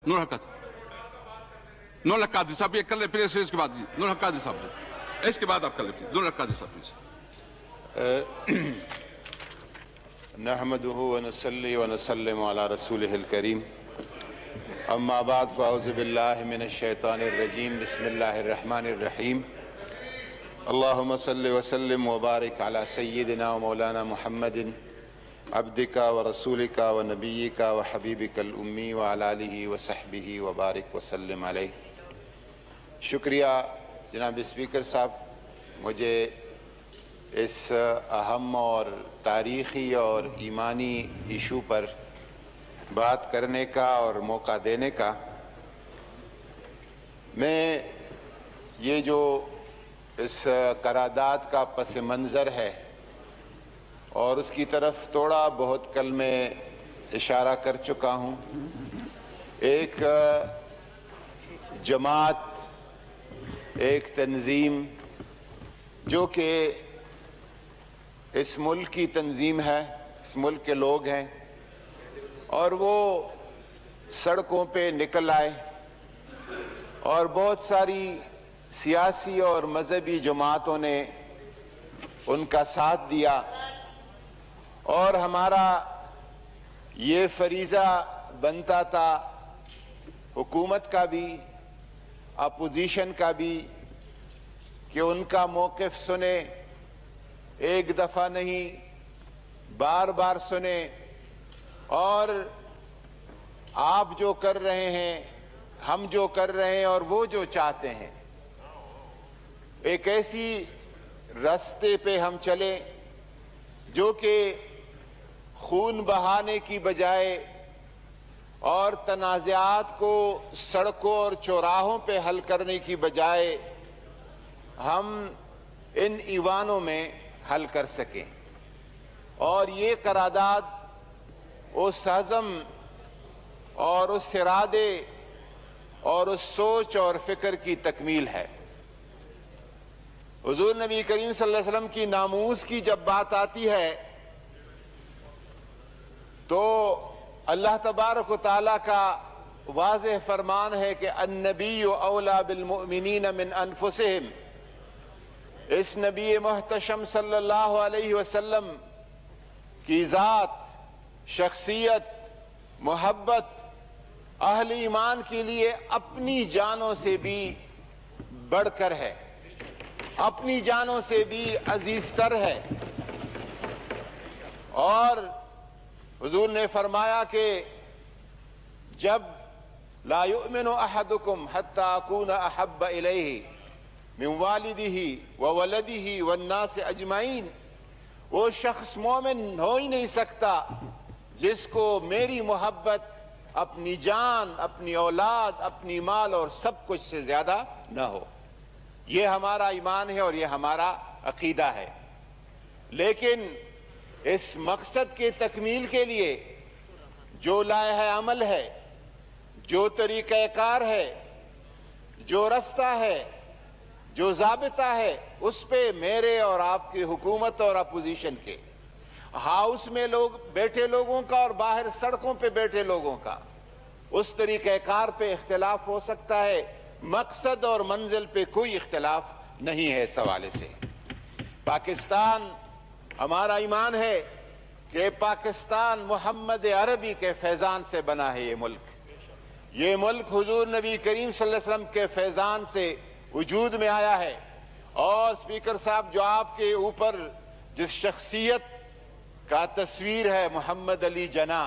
नूर हक नूर हक कादरी साहब ये कर ले, फिर इसके बाद नूर हक कादरी साहब, इसके बाद आप कर ले नूर हक कादरी साहब प्लीज। नहमदुहु व नसल्ली व नसल्लिमु अला रसूलिहिल करीम, अम्मा बाद फ़अऊज़ु बिल्लाहि मिनश शैतानिर रजीम, बिस्मिल्लाहिर रहमानिर रहीम। अल्लाहुम्मा सल्लि व सल्लिम व बारिक अला सय्यिदिना व मौलाना मुहम्मदिन अब्दिका व रसूलिका व नबिय्यिका व हबीबिकल उम्मी व अला आलिहि व सहबिहि व बारिक व सल्लिम अलैहि। शुक्रिया जनाब स्पीकर साहब, मुझे इस अहम और तारीख़ी और ईमानी इशू पर बात करने का और मौका देने का। मैं ये जो इस करारदाद का पस मंज़र है और उसकी तरफ थोड़ा बहुत कल मैं इशारा कर चुका हूँ। एक जमात, एक तंजीम जो कि इस मुल्क की तंजीम है, इस मुल्क के लोग हैं, और वो सड़कों पे निकल आए और बहुत सारी सियासी और मजहबी जमातों ने उनका साथ दिया, और हमारा ये फरीज़ा बनता था हुकूमत का भी, अपोजिशन का भी, कि उनका मौक़िफ़ सुने, एक दफ़ा नहीं बार बार सुने, और आप जो कर रहे हैं, हम जो कर रहे हैं और वो जो चाहते हैं, एक ऐसी रास्ते पे हम चले जो कि खून बहाने की बजाय और तनाज़ात को सड़कों और चौराहों पे हल करने की बजाय हम इन ईवानों में हल कर सकें। और ये करारदाद उस अज़म और उस इरादे और उस सोच और फिक्र की तकमील है। हुज़ूर नबी करीम सल्लल्लाहु अलैहि वसल्लम की नामूस की जब बात आती है तो अल्लाह तबारक व तआला का वाज़ेह फरमान है कि अन्नबिय्यु औला बिल मुअमिनीन मिन अनफुसिहिम। इस नबी मुहतशम सल्लल्लाहु अलैहि वसल्लम की ज़ात, शख्सियत, मोहब्बत अहले ईमान के लिए अपनी जानों से भी बढ़कर है, अपनी जानों से भी अजीज तर है। और हुजूर ने फरमाया कि जब ला युमिनु अहदुकुम हत्ता अकूना अहब्ब इलैहि मिन वालिदिही व वलदिही वन्नास अजमाइन, वो शख्स मोमिन हो ही नहीं सकता जिसको मेरी मोहब्बत अपनी जान, अपनी औलाद, अपनी माल और सब कुछ से ज्यादा न हो। ये हमारा ईमान है और ये हमारा अकीदा है। लेकिन इस मकसद के तकमील के लिए जो लाए अमल है, जो तरीक़ाकार है, जो रास्ता है, जो ज़ाबिता है, उस पे मेरे और आपकी हुकूमत और अपोजिशन के, हाउस में लोग बैठे लोगों का और बाहर सड़कों पे बैठे लोगों का, उस तरीक़ाकार पे इख्तिलाफ हो सकता है, मकसद और मंजिल पे कोई इख्तिलाफ नहीं है। इस हवाले से पाकिस्तान, हमारा ईमान है कि पाकिस्तान मोहम्मद अरबी के फैज़ान से बना है। ये मुल्क हुजूर नबी करीम सल्लल्लाहु अलैहि वसल्लम के फैज़ान से वजूद में आया है। और स्पीकर साहब, जो आपके ऊपर जिस शख्सियत का तस्वीर है, मोहम्मद अली जना,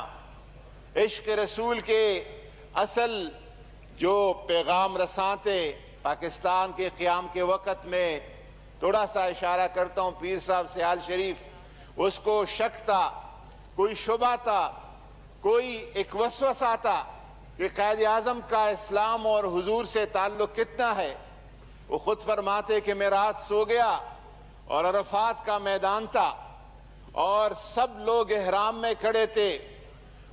इश्क रसूल के असल जो पैगाम रसाते पाकिस्तान के क़याम के वक़्त में, थोड़ा सा इशारा करता हूँ पीर साहब सियाल शरीफ, उसको शक था, कोई शुबा था, कोई एक वसवसा था कि कायद आज़म का इस्लाम और हुजूर से ताल्लुक़ कितना है। वो खुद फरमाते कि मैं रात सो गया और अरफात का मैदान था और सब लोग एहराम में खड़े थे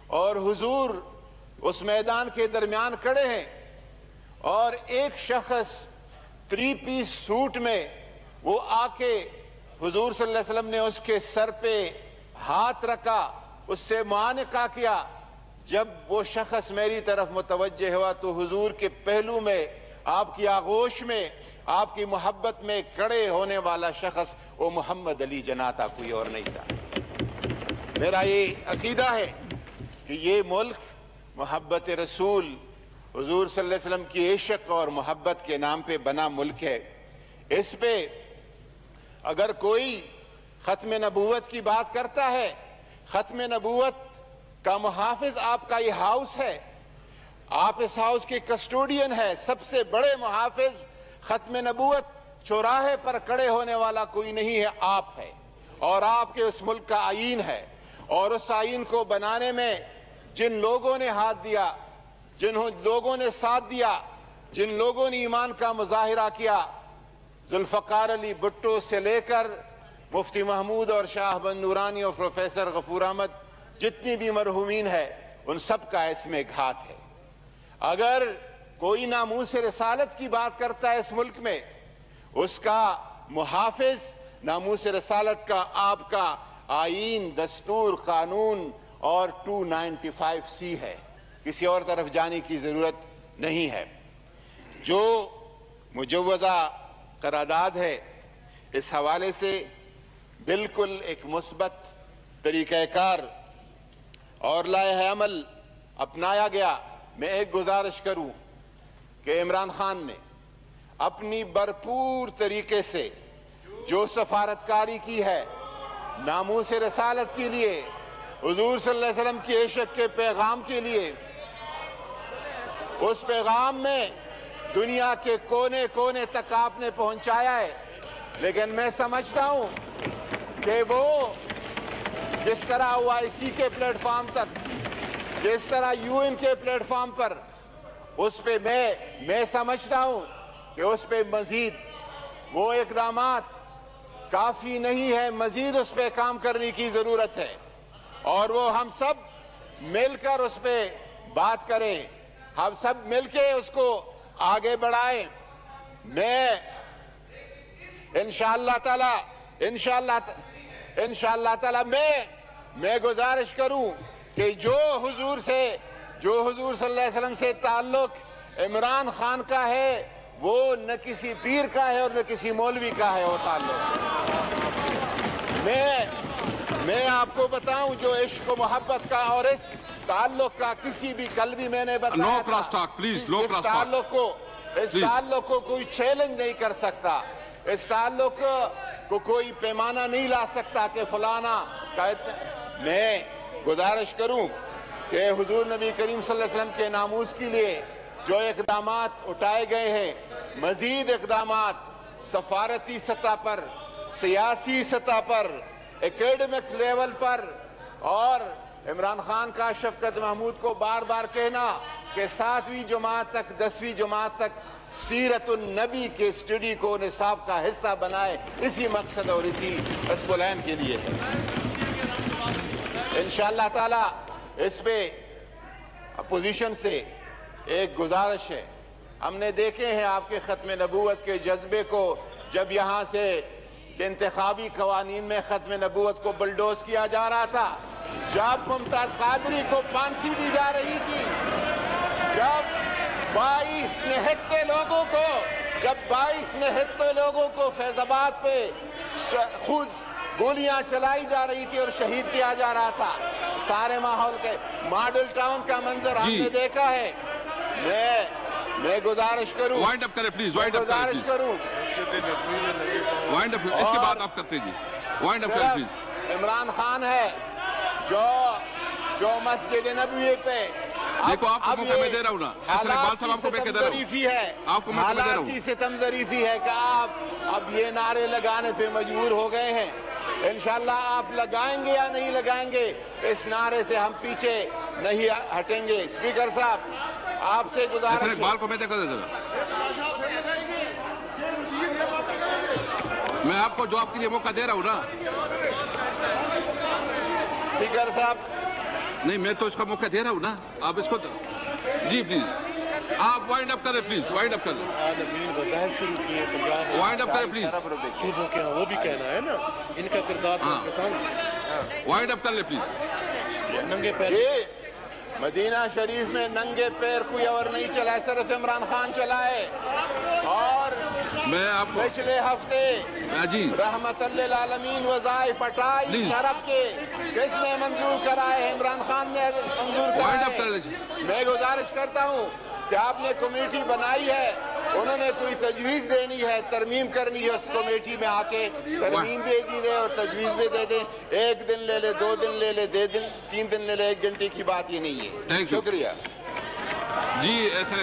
और हुजूर उस मैदान के दरमियान खड़े हैं और एक शख्स 3 पीस सूट में वो आके हुजूर सल्लल्लाहु अलैहि वसल्लम ने उसके सर पे हाथ रखा, उससे मुआनका किया, जब वो शख्स मेरी तरफ मुतवज्जे हुआ तो हुजूर के पहलू में, आपकी आगोश में, आपकी मोहब्बत में खड़े होने वाला शख्स वो मोहम्मद अली जना था, कोई और नहीं था। मेरा ये अकीदा है कि ये मुल्क मोहब्बत रसूल हुजूर सल्लल्लाहु अलैहि वसल्लम की इश्क और मोहब्बत के नाम पे बना मुल्क है। इस पे अगर कोई खत्म नबूवत की बात करता है, खत्म नबूवत का मुहाफिज आपका ये हाउस है, आप इस हाउस के कस्टोडियन है, सबसे बड़े मुहाफिज खत्म नबूवत चौराहे पर खड़े होने वाला कोई नहीं है, आप है। और आपके उस मुल्क का आईन है, और उस आईन को बनाने में जिन लोगों ने हाथ दिया, जिन लोगों ने साथ दिया, जिन लोगों ने ईमान का मुजाहिरा किया, जुल्फ़कार अली भुट्टो से लेकर मुफ्ती महमूद और शाहबंद नूरानी और प्रोफेसर गफूर अहमद, जितनी भी मरहूमीन है, उन सब का इसमें घात है। अगर कोई नामूस रसालत की बात करता है इस मुल्क में, उसका मुहाफिज नामूस रसालत का आपका आईन, दस्तूर, कानून और 295C है, किसी और तरफ जाने की जरूरत नहीं है। जो मुजव्वज़ा करारदाद है, इस हवाले से बिल्कुल एक मुस्बत तरीक़ाकार और लाए अमल अपनाया गया। मैं एक गुजारिश करूं कि इमरान खान ने अपनी भरपूर तरीके से जो सफारतकारी की है नामूस रसालत के लिए, हुजूर सल्लल्लाहु अलैहि वसल्लम की इश्क के पैगाम के लिए, उस पैगाम में दुनिया के कोने कोने तक आपने पहुंचाया है। लेकिन मैं समझता हूं कि वो जिस तरह OIC के प्लेटफॉर्म तक, जिस तरह UN के प्लेटफॉर्म पर, उस पे मैं समझता हूं कि उस पे मजीद वो इकदामात काफी नहीं है, मजीद उस पे काम करने की जरूरत है। और वो हम सब मिलकर उस पे बात करें, हम सब मिलके उसको आगे बढ़ाएं। मैं इंशाअल्लाह ताला मैं गुजारिश करूं कि जो हुजूर सल्लल्लाहु अलैहि वसल्लम से ताल्लुक इमरान खान का है, वो न किसी पीर का है और न किसी मौलवी का है वो ताल्लुक। मैं आपको बताऊं, जो इश्क मोहब्बत का और इस ताल्लुक का किसी भी, कल भी मैंने बताया no cross talk please, no cross talk. इस ताल्लुक को कोई चैलेंज नहीं कर सकता, इस ताल्लुक को कोई पैमाना नहीं ला सकता कि फलाना का। मैं गुजारिश करूं कि हुजूर नबी करीम सल्लल्लाहु अलैहि वसल्लम के नामूस के लिए जो इक़दामात उठाए गए हैं, मजीद इक़दामात सफारती सतह पर, सियासी सतह पर, एकेडमिक लेवल पर, और इमरान खान का शफकत महमूद को बार बार कहना कि 7वीं जमात तक, 10वीं जमात तक सीरतुन नबी के स्टडी को निसाब का हिस्सा बनाए, इसी मकसद और इसी हस्बुलैन के लिए है। इंशाअल्लाह ताला इस पे अपोजिशन से एक गुजारिश है। हमने देखे हैं आपके खत्म नबूवत के जज्बे को, जब यहाँ से इंतखाबी कवानीन में खत्म नबूवत को बुलडोज किया जा रहा था, जब मुमताज कादरी को फांसी दी जा रही थी, जब 22 निहत्ते लोगों को फैजाबाद पे खुद गोलियां चलाई जा रही थी और शहीद किया जा रहा था, सारे माहौल के मॉडल टाउन का मंजर हमने देखा है। मैं गुजारिश करूं, वाइंड अप करें प्लीज, वाइंड अप गुजारिश करूं, वाइंड अप, इसके बाद आप करते जी, वाइंड अप करें प्लीज। इमरान खान है जो मस्जिद नबवी पे, देखो आपको मौका मैं दे रहा हूँ ना, ऐसे इकबाल साहब आपको मैं कह दे रहा हूँ, आपको मौका मैं दे रहा हूँ। सितम ज़रीफ़ी है कि आप अब ये नारे लगाने पे मजबूर हो गए हैं। इंशाअल्लाह आप लगाएंगे या नहीं लगाएंगे, इस नारे से हम पीछे नहीं हटेंगे। स्पीकर साहब, आपसे गुजारिश है, इकबाल को मैं देखो दे रहा, मैं आपको जवाब के लिए मौका दे रहा हूँ ना। स्पीकर साहब, नहीं मैं तो इसका मौका दे रहा हूँ ना, आप इसको जी प्लीज आप वाइंड अप करें प्लीज, वाइंड अप करें, वाइंड अप करें प्लीज। सूबों के वो भी कहना है ना, इनका किरदार किसान, वाइंड अप कर ले प्लीज। नंगे पैर मदीना शरीफ में नंगे पैर कोई और नहीं चला, सिर्फ इमरान खान चलाए। और मैं आपको पिछले हफ्ते जी रहमतुल्लिल आलमीन वज़ाइफ 28 अरब के किसने मंजूर कराए? इमरान खान ने मंजूर कराए। मैं गुजारिश करता हूँ कि आपने कमेटी बनाई है, उन्होंने कोई तजवीज़ देनी है, तरमीम करनी है, उस कमेटी में आके तरमीम भी दी दे और तजवीज़ भी दे दें। 1 दिन ले ले, 2 दिन ले ले, 3 दिन ले ले, 1 घंटे की बात ये नहीं है। शुक्रिया जी।